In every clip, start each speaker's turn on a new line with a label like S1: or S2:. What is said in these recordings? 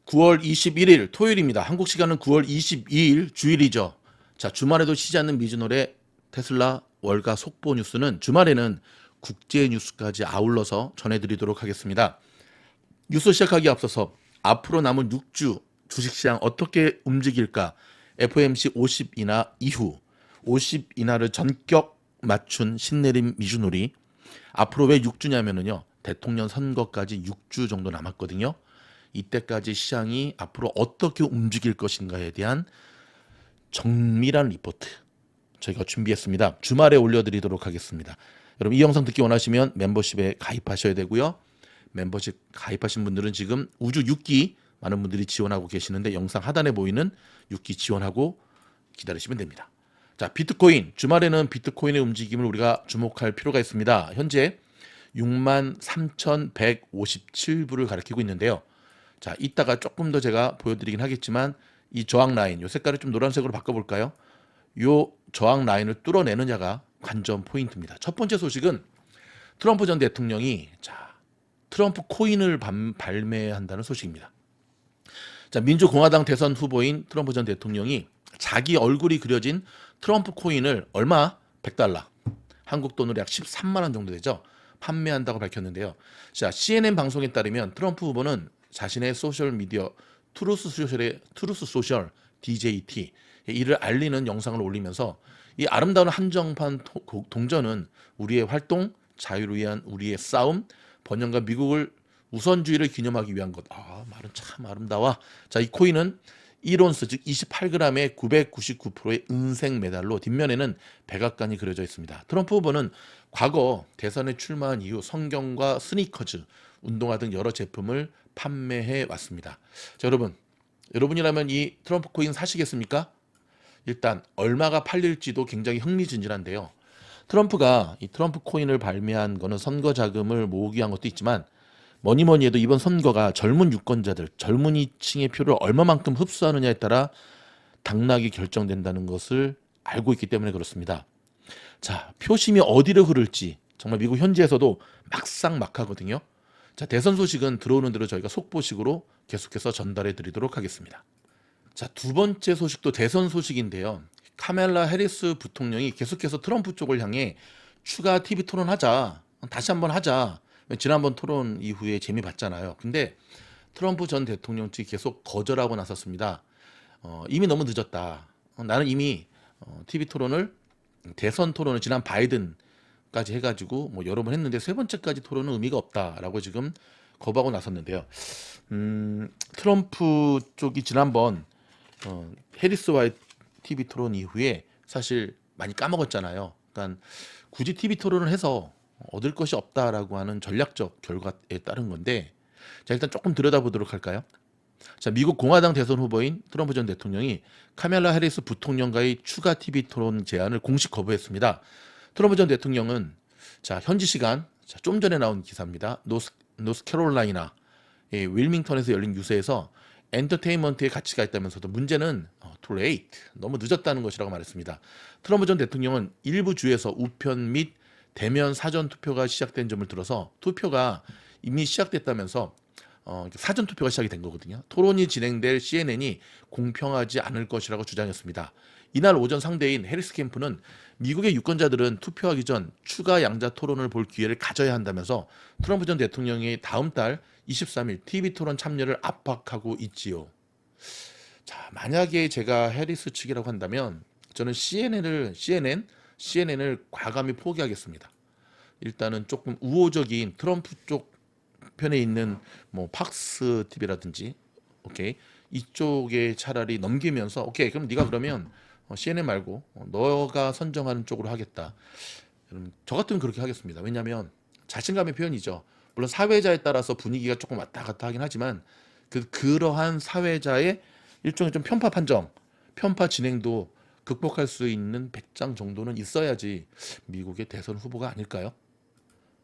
S1: 9월 21일 토요일입니다. 한국 시간은 9월 22일 주일이죠. 자, 주말에도 쉬지 않는 미즈노의 테슬라 월가 속보 뉴스는 주말에는 국제 뉴스까지 아울러서 전해드리도록 하겠습니다. 뉴스 시작하기 앞서서 앞으로 남은 6주 주식시장 어떻게 움직일까? FOMC 50인하 이후 50인하를 전격 맞춘 신내림 미주놀이. 앞으로 왜 6주냐면요. 대통령 선거까지 6주 정도 남았거든요. 이때까지 시장이 앞으로 어떻게 움직일 것인가에 대한 정밀한 리포트 저희가 준비했습니다. 주말에 올려드리도록 하겠습니다. 여러분 이 영상 듣기 원하시면 멤버십에 가입하셔야 되고요. 멤버십 가입하신 분들은 지금 우주 6기 많은 분들이 지원하고 계시는데 영상 하단에 보이는 6기 지원하고 기다리시면 됩니다. 자, 비트코인 주말에는 비트코인의 움직임을 우리가 주목할 필요가 있습니다. 현재 63,157불을 가리키고 있는데요. 자, 이따가 조금 더 제가 보여드리긴 하겠지만 이 저항 라인, 요 색깔을 좀 노란색으로 바꿔볼까요? 요 저항 라인을 뚫어내느냐가 관전 포인트입니다. 첫 번째 소식은 트럼프 전 대통령이 트럼프 코인을 발매한다는 소식입니다. 자, 민주공화당 대선 후보인 트럼프 전 대통령이 자기 얼굴이 그려진 트럼프 코인을 얼마? 100달러. 한국 돈으로 약 13만 원 정도 되죠. 판매한다고 밝혔는데요. 자, CNN 방송에 따르면 트럼프 후보는 자신의 소셜 미디어 트루스 소셜 DJT 이를 알리는 영상을 올리면서 이 아름다운 한정판 동전은 우리의 활동, 자유를 위한 우리의 싸움, 번영과 미국을 우선주의를 기념하기 위한 것. 말은 참 아름다워. 자, 이 코인은 1온스 즉 28g의 999%의 은색 메달로 뒷면에는 백악관이 그려져 있습니다. 트럼프 후보는 과거 대선에 출마한 이후 성경과 스니커즈, 운동화 등 여러 제품을 판매해 왔습니다. 자, 여러분이라면 이 트럼프 코인 사시겠습니까? 일단 얼마가 팔릴지도 굉장히 흥미진진한데요. 트럼프가 이 트럼프 코인을 발매한 거는 선거 자금을 모으기 위한 것도 있지만 뭐니 해도 이번 선거가 젊은 유권자들, 젊은이층의 표를 얼마만큼 흡수하느냐에 따라 당락이 결정된다는 것을 알고 있기 때문에 그렇습니다. 자, 표심이 어디로 흐를지 정말 미국 현지에서도 막상막하거든요. 자, 대선 소식은 들어오는 대로 저희가 속보식으로 계속해서 전달해 드리도록 하겠습니다. 자, 두 번째 소식도 대선 소식인데요. 카멜라 해리스 부통령이 계속해서 트럼프 쪽을 향해 추가 TV 토론하자, 다시 한번 하자. 지난번 토론 이후에 재미 봤잖아요. 근데 트럼프 전 대통령 측이 계속 거절하고 나섰습니다. 이미 너무 늦었다. 나는 이미 TV 토론을 대선 토론을 지난 바이든까지 해가지고 여러 번 했는데 세 번째까지 토론은 의미가 없다라고 지금 거부하고 나섰는데요. 트럼프 쪽이 지난번 해리스와의 TV 토론 이후에 사실 많이 까먹었잖아요. 그러니까 굳이 TV 토론을 해서 얻을 것이 없다라고 하는 전략적 결과에 따른 건데, 자, 일단 조금 들여다보도록 할까요? 자, 미국 공화당 대선 후보인 트럼프 전 대통령이 카멜라 해리스 부통령과의 추가 TV 토론 제안을 공식 거부했습니다. 트럼프 전 대통령은 현지 시간 좀 전에 나온 기사입니다. 노스캐롤라이나 윌밍턴에서 열린 유세에서 엔터테인먼트의 가치가 있다면서도 문제는 too late, 너무 늦었다는 것이라고 말했습니다. 트럼프 전 대통령은 일부 주에서 우편 및 대면 사전 투표가 시작된 점을 들어서 투표가 이미 시작됐다면서 사전 투표가 시작이 된 거거든요. 토론이 진행될 CNN이 공평하지 않을 것이라고 주장했습니다. 이날 오전 상대인 해리스 캠프는 미국의 유권자들은 투표하기 전 추가 양자 토론을 볼 기회를 가져야 한다면서 트럼프 전 대통령이 다음 달 23일 TV 토론 참여를 압박하고 있지요. 자, 만약에 제가 해리스 측이라고 한다면 저는 CNN을 과감히 포기하겠습니다. 일단은 조금 우호적인 트럼프 쪽 편에 있는 팍스 TV라든지 이쪽에 차라리 넘기면서 그럼 네가 그러면 CNN 말고 너가 선정하는 쪽으로 하겠다. 저 같으면 그렇게 하겠습니다. 왜냐하면 자신감의 표현이죠. 물론 사회자에 따라서 분위기가 조금 왔다 갔다 하긴 하지만 그러한 사회자의 일종의 좀 편파 판정, 편파 진행도 극복할 수 있는 배짱 정도는 있어야지 미국의 대선 후보가 아닐까요?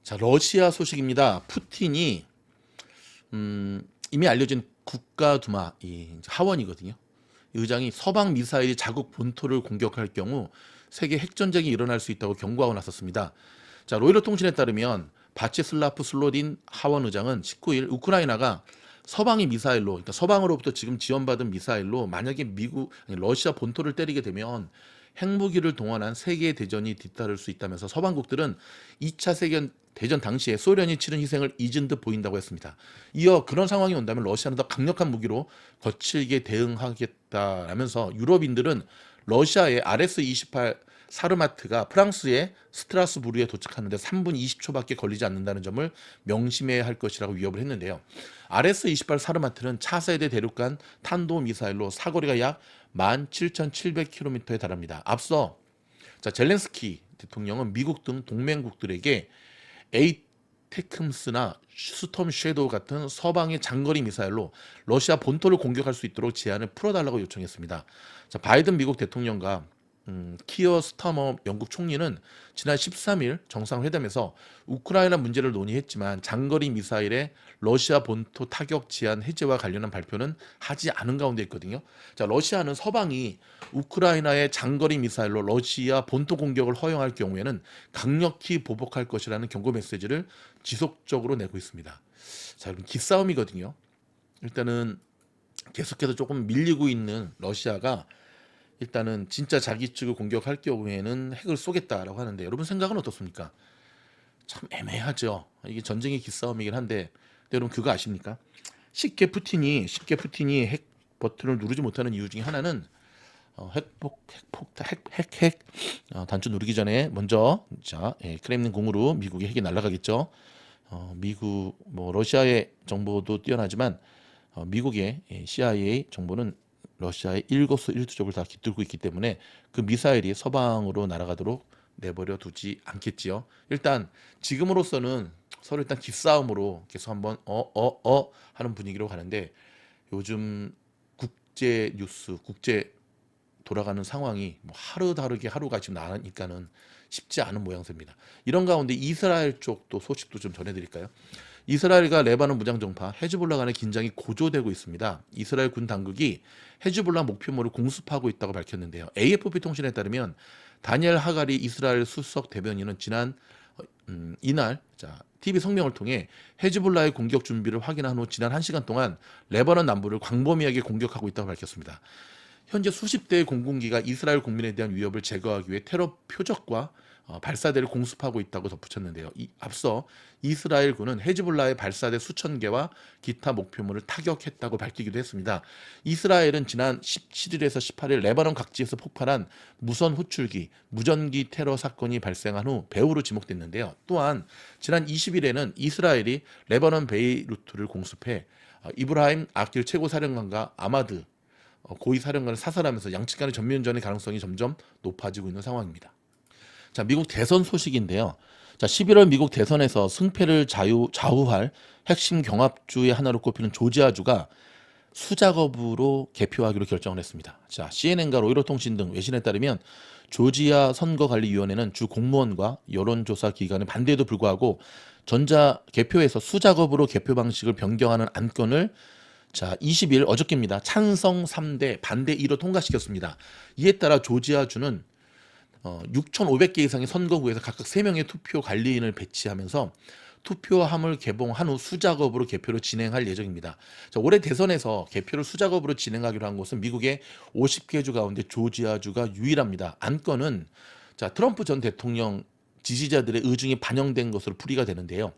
S1: 자, 러시아 소식입니다. 푸틴이 이미 알려진 국가두마 하원이거든요. 의장이 서방 미사일이 자국 본토를 공격할 경우 세계 핵전쟁이 일어날 수 있다고 경고하고 나섰습니다. 자, 로이터 통신에 따르면 바치슬라프 슬로딘 하원 의장은 19일 우크라이나가 서방의 미사일로, 그러니까 서방으로부터 지금 지원받은 미사일로 만약에 러시아 본토를 때리게 되면 핵무기를 동원한 세계 대전이 뒤따를 수 있다면서 서방국들은 2차 세계 대전 당시에 소련이 치른 희생을 잊은 듯 보인다고 했습니다. 이어 그런 상황이 온다면 러시아는 더 강력한 무기로 거칠게 대응하겠다라면서 유럽인들은 러시아의 RS-28 사르마트가 프랑스의 스트라스부르에 도착하는데 3분 20초밖에 걸리지 않는다는 점을 명심해야 할 것이라고 위협을 했는데요. RS-28 사르마트는 차세대 대륙간 탄도미사일로 사거리가 약 17,700km에 달합니다. 앞서 젤렌스키 대통령은 미국 등 동맹국들에게 에이테크스나 스톰 섀도우 같은 서방의 장거리 미사일로 러시아 본토를 공격할 수 있도록 제한을 풀어달라고 요청했습니다. 바이든 미국 대통령과 키어 스타머 영국 총리는 지난 13일 정상회담에서 우크라이나 문제를 논의했지만 장거리 미사일의 러시아 본토 타격 제한 해제와 관련한 발표는 하지 않은 가운데 있거든요. 러시아는 서방이 우크라이나의 장거리 미사일로 러시아 본토 공격을 허용할 경우에는 강력히 보복할 것이라는 경고 메시지를 지속적으로 내고 있습니다. 그럼 기싸움이거든요. 일단은 계속해서 조금 밀리고 있는 러시아가 일단은 진짜 자기 측을 공격할 경우에는 핵을 쏘겠다라고 하는데 여러분 생각은 어떻습니까? 참 애매하죠. 이게 전쟁의 기싸움이긴 한데 여러분 그거 아십니까? 쉽게 푸틴이 핵 버튼을 누르지 못하는 이유 중에 하나는 단추 누르기 전에 먼저 크렘린 궁으로 미국의 핵이 날아가겠죠. 미국 러시아의 정보도 뛰어나지만 미국의 CIA 정보는 러시아의 일거수일투족을 다 깃들고 있기 때문에 그 미사일이 서방으로 날아가도록 내버려 두지 않겠지요. 일단 지금으로서는 서로 일단 기싸움으로 계속 한번 하는 분위기로 가는데 요즘 국제 뉴스, 국제 돌아가는 상황이 하루 다르게 하루가 지금 나니까는 쉽지 않은 모양새입니다. 이런 가운데 이스라엘 쪽도 소식도 좀 전해드릴까요? 이스라엘과 레바논 무장정파 헤즈볼라 간의 긴장이 고조되고 있습니다. 이스라엘 군 당국이 헤즈볼라 목표물을 공습하고 있다고 밝혔는데요. AFP 통신에 따르면 다니엘 하가리 이스라엘 수석 대변인은 이날 TV 성명을 통해 헤즈볼라의 공격 준비를 확인한 후 지난 1시간 동안 레바논 남부를 광범위하게 공격하고 있다고 밝혔습니다. 현재 수십 대의 공군기가 이스라엘 국민에 대한 위협을 제거하기 위해 테러 표적과 발사대를 공습하고 있다고 덧붙였는데요. 앞서 이스라엘군은 헤즈볼라의 발사대 수천 개와 기타 목표물을 타격했다고 밝히기도 했습니다. 이스라엘은 지난 17일에서 18일 레바논 각지에서 폭발한 무선 호출기, 무전기 테러 사건이 발생한 후 배후로 지목됐는데요. 또한 지난 20일에는 이스라엘이 레바논 베이루트를 공습해 이브라임 아킬 최고사령관과 아마드 고위사령관을 사살하면서 양측 간의 전면전의 가능성이 점점 높아지고 있는 상황입니다. 미국 대선 소식인데요. 11월 미국 대선에서 승패를 좌우할 핵심 경합주의 하나로 꼽히는 조지아주가 수작업으로 개표하기로 결정을 했습니다. CNN과 로이터 통신 등 외신에 따르면 조지아 선거관리위원회는 주 공무원과 여론조사 기관의 반대에도 불구하고 전자 개표에서 수작업으로 개표 방식을 변경하는 안건을 20일 어저께입니다. 찬성 3대 반대 1로 통과시켰습니다. 이에 따라 조지아주는 6,500개 이상의 선거구에서 각각 3명의 투표 관리인을 배치하면서 투표함을 개봉한 후 수작업으로 개표를 진행할 예정입니다. 올해 대선에서 개표를 수작업으로 진행하기로 한 곳은 미국의 50개 주 가운데 조지아주가 유일합니다. 안건은 트럼프 전 대통령 지지자들의 의중이 반영된 것으로 풀이가 되는데요.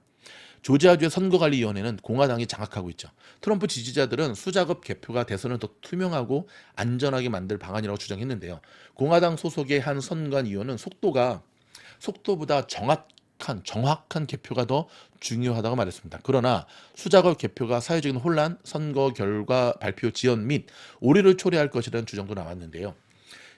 S1: 조지아주의 선거관리위원회는 공화당이 장악하고 있죠. 트럼프 지지자들은 수작업 개표가 대선을 더 투명하고 안전하게 만들 방안이라고 주장했는데요. 공화당 소속의 한 선관위원은 속도보다 정확한 개표가 더 중요하다고 말했습니다. 그러나 수작업 개표가 사회적인 혼란, 선거 결과 발표 지연 및 오류를 초래할 것이라는 주장도 나왔는데요.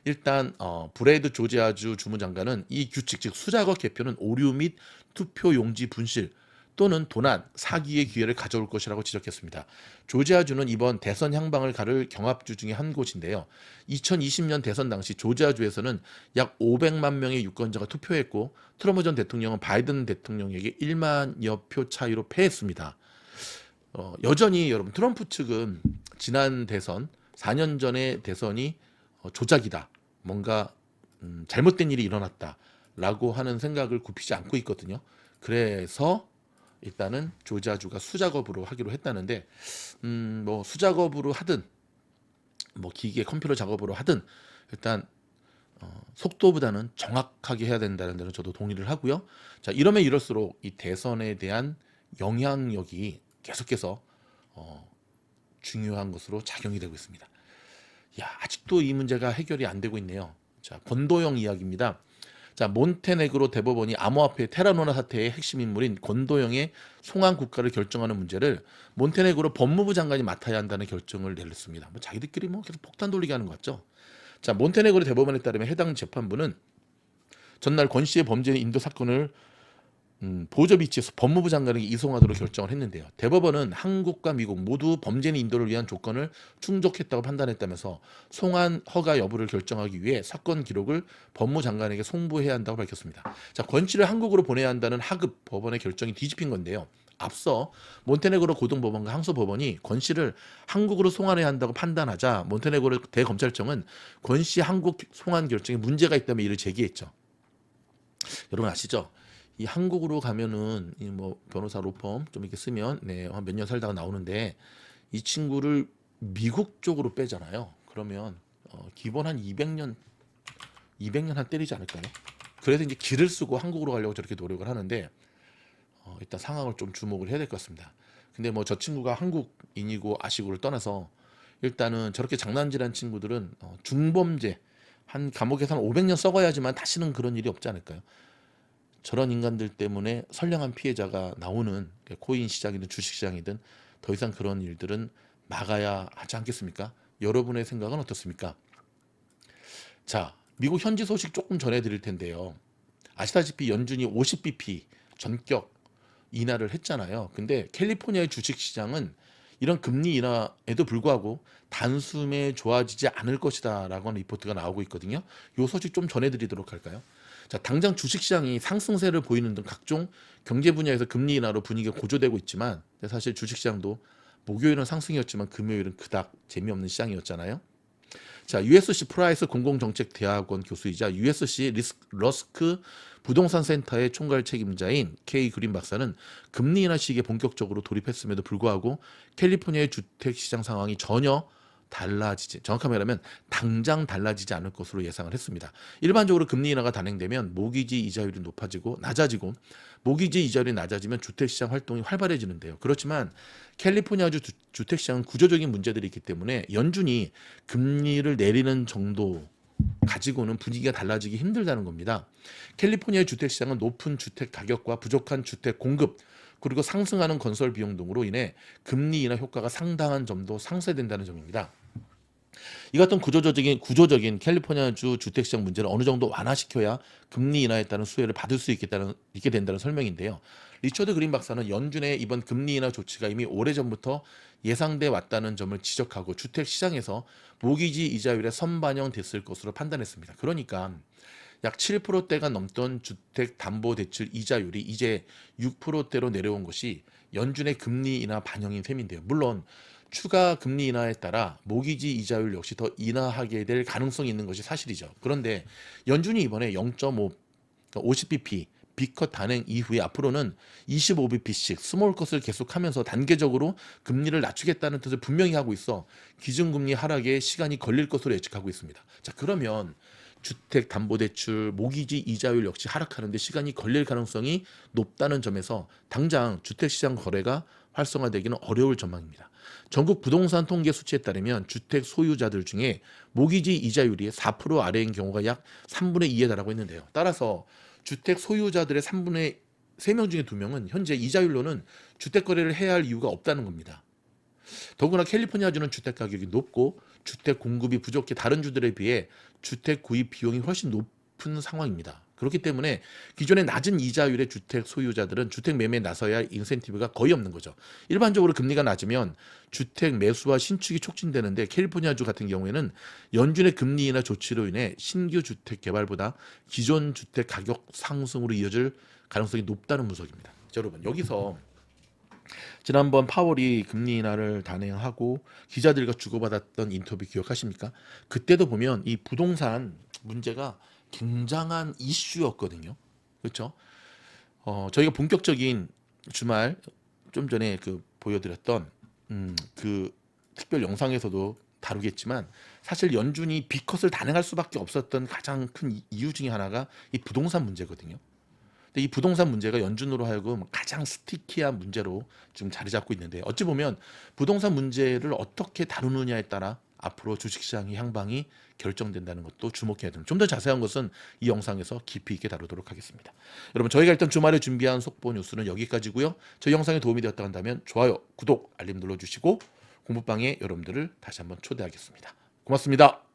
S1: 일단 브레이드 조지아주 주무장관은 이 규칙, 즉 수작업 개표는 오류 및 투표 용지 분실 또는 도난, 사기의 기회를 가져올 것이라고 지적했습니다. 조지아주는 이번 대선 향방을 가를 경합주 중에 한 곳인데요. 2020년 대선 당시 조지아주에서는 약 500만 명의 유권자가 투표했고 트럼프 전 대통령은 바이든 대통령에게 1만여 표 차이로 패했습니다. 여전히 여러분 트럼프 측은 지난 대선 4년 전의 대선이 조작이다. 뭔가 잘못된 일이 일어났다라고 하는 생각을 굽히지 않고 있거든요. 그래서 일단은 조지아주가 수작업으로 하기로 했다는데 뭐 수작업으로 하든 뭐 기계 컴퓨터 작업으로 하든 일단 속도보다는 정확하게 해야 된다는 데는 저도 동의를 하고요. 자, 이러면 이럴수록 이 대선에 대한 영향력이 계속해서 중요한 것으로 작용이 되고 있습니다. 야, 아직도 이 문제가 해결이 안 되고 있네요. 자, 권도영 이야기입니다. 자, 몬테네그로 대법원이 암호화폐 테라노나 사태의 핵심 인물인 권도영의 송환 국가를 결정하는 문제를 몬테네그로 법무부 장관이 맡아야 한다는 결정을 내렸습니다. 뭐 자기들끼리 뭐 계속 폭탄 돌리게 하는 것 같죠. 자, 몬테네그로 대법원에 따르면 해당 재판부는 전날 권 씨의 범죄인 인도 사건을 보조비치에서 법무부 장관에게 이송하도록 결정을 했는데요. 대법원은 한국과 미국 모두 범죄인 인도를 위한 조건을 충족했다고 판단했다면서 송환 허가 여부를 결정하기 위해 사건 기록을 법무부 장관에게 송부해야 한다고 밝혔습니다. 자, 권 씨를 한국으로 보내야 한다는 하급 법원의 결정이 뒤집힌 건데요. 앞서 몬테네그로 고등법원과 항소법원이 권 씨를 한국으로 송환해야 한다고 판단하자 몬테네그로 대검찰청은 권 씨 한국 송환 결정에 문제가 있다며 이를 제기했죠. 여러분 아시죠? 이 한국으로 가면은 이 뭐 변호사 로펌 좀 이렇게 쓰면 한 몇 년 살다가 나오는데 이 친구를 미국 쪽으로 빼잖아요. 그러면 기본 한 200년 한 때리지 않을까요? 그래서 이제 길을 쓰고 한국으로 가려고 저렇게 노력을 하는데 일단 상황을 좀 주목을 해야 될 것 같습니다. 근데 뭐 저 친구가 한국인이고 아시고를 떠나서 일단은 저렇게 장난질한 친구들은 중범죄 한 감옥에서 한 500년 썩어야지만 다시는 그런 일이 없지 않을까요? 저런 인간들 때문에 선량한 피해자가 나오는 코인 시장이든 주식 시장이든 더 이상 그런 일들은 막아야 하지 않겠습니까? 여러분의 생각은 어떻습니까? 자, 미국 현지 소식 조금 전해드릴 텐데요. 아시다시피 연준이 50bp 전격 인하를 했잖아요. 근데 캘리포니아의 주식 시장은 이런 금리 인하에도 불구하고 단숨에 좋아지지 않을 것이다 라고 하는 리포트가 나오고 있거든요. 이 소식 좀 전해드리도록 할까요? 자, 당장 주식시장이 상승세를 보이는 등 각종 경제 분야에서 금리 인하로 분위기가 고조되고 있지만 사실 주식시장도 목요일은 상승이었지만 금요일은 그닥 재미없는 시장이었잖아요. 자, USC 프라이스 공공정책대학원 교수이자 USC 러스크 부동산 센터의 총괄 책임자인 K 그린 박사는 금리 인하 시기에 본격적으로 돌입했음에도 불구하고 캘리포니아의 주택 시장 상황이 전혀 정확하게 말하면 당장 달라지지 않을 것으로 예상을 했습니다. 일반적으로 금리 인하가 단행되면 모기지 이자율이 낮아지고 모기지 이자율이 낮아지면 주택시장 활동이 활발해지는데요. 그렇지만 캘리포니아주 주택시장은 구조적인 문제들이 있기 때문에 연준이 금리를 내리는 정도 가지고는 분위기가 달라지기 힘들다는 겁니다. 캘리포니아의 주택시장은 높은 주택 가격과 부족한 주택 공급 그리고 상승하는 건설 비용 등으로 인해 금리 인하 효과가 상당한 점도 상쇄된다는 점입니다. 이 같은 구조적인 캘리포니아주 주택시장 문제를 어느 정도 완화시켜야 금리 인하에 따른 수혜를 받을 수 있게 된다는 설명인데요. 리처드 그린 박사는 연준의 이번 금리 인하 조치가 이미 오래전부터 예상돼 왔다는 점을 지적하고 주택시장에서 모기지 이자율에 선반영됐을 것으로 판단했습니다. 그러니까 약 7%대가 넘던 주택담보대출 이자율이 이제 6%대로 내려온 것이 연준의 금리 인하 반영인 셈인데요. 물론 추가 금리 인하에 따라 모기지 이자율 역시 더 인하하게 될 가능성이 있는 것이 사실이죠. 그런데 연준이 이번에 0.5, 50bp B컷 단행 이후에 앞으로는 25bp씩 스몰 컷을 계속하면서 단계적으로 금리를 낮추겠다는 뜻을 분명히 하고 있어 기준금리 하락에 시간이 걸릴 것으로 예측하고 있습니다. 자, 그러면 주택담보대출 모기지 이자율 역시 하락하는데 시간이 걸릴 가능성이 높다는 점에서 당장 주택시장 거래가 활성화되기는 어려울 전망입니다. 전국 부동산 통계 수치에 따르면 주택 소유자들 중에 모기지 이자율이 4% 아래인 경우가 약 3분의 2에 달하고 있는데요. 따라서 주택 소유자들의 3분의 3명 중에 2명은 현재 이자율로는 주택 거래를 해야 할 이유가 없다는 겁니다. 더구나 캘리포니아주는 주택 가격이 높고 주택 공급이 부족해 다른 주들에 비해 주택 구입 비용이 훨씬 높은 상황입니다. 그렇기 때문에 기존의 낮은 이자율의 주택 소유자들은 주택 매매에 나서야 할 인센티브가 거의 없는 거죠. 일반적으로 금리가 낮으면 주택 매수와 신축이 촉진되는데 캘리포니아주 같은 경우에는 연준의 금리 인하 조치로 인해 신규 주택 개발보다 기존 주택 가격 상승으로 이어질 가능성이 높다는 분석입니다. 자, 여러분 여기서 지난번 파월이 금리 인하를 단행하고 기자들과 주고받았던 인터뷰 기억하십니까? 그때도 보면 이 부동산 문제가 굉장한 이슈였거든요. 그렇죠? 저희가 본격적인 주말 좀 전에 그 보여드렸던 그 특별 영상에서도 다루겠지만 사실 연준이 B컷을 단행할 수밖에 없었던 가장 큰 이유 중에 하나가 이 부동산 문제거든요. 근데 이 부동산 문제가 연준으로 하여금 가장 스티키한 문제로 지금 자리 잡고 있는데 어찌 보면 부동산 문제를 어떻게 다루느냐에 따라 앞으로 주식시장의 향방이 결정된다는 것도 주목해야 됩니다. 좀 더 자세한 것은 이 영상에서 깊이 있게 다루도록 하겠습니다. 여러분 저희가 일단 주말에 준비한 속보 뉴스는 여기까지고요. 저희 영상에 도움이 되었다 한다면 좋아요, 구독, 알림 눌러주시고 공부방에 여러분들을 다시 한번 초대하겠습니다. 고맙습니다.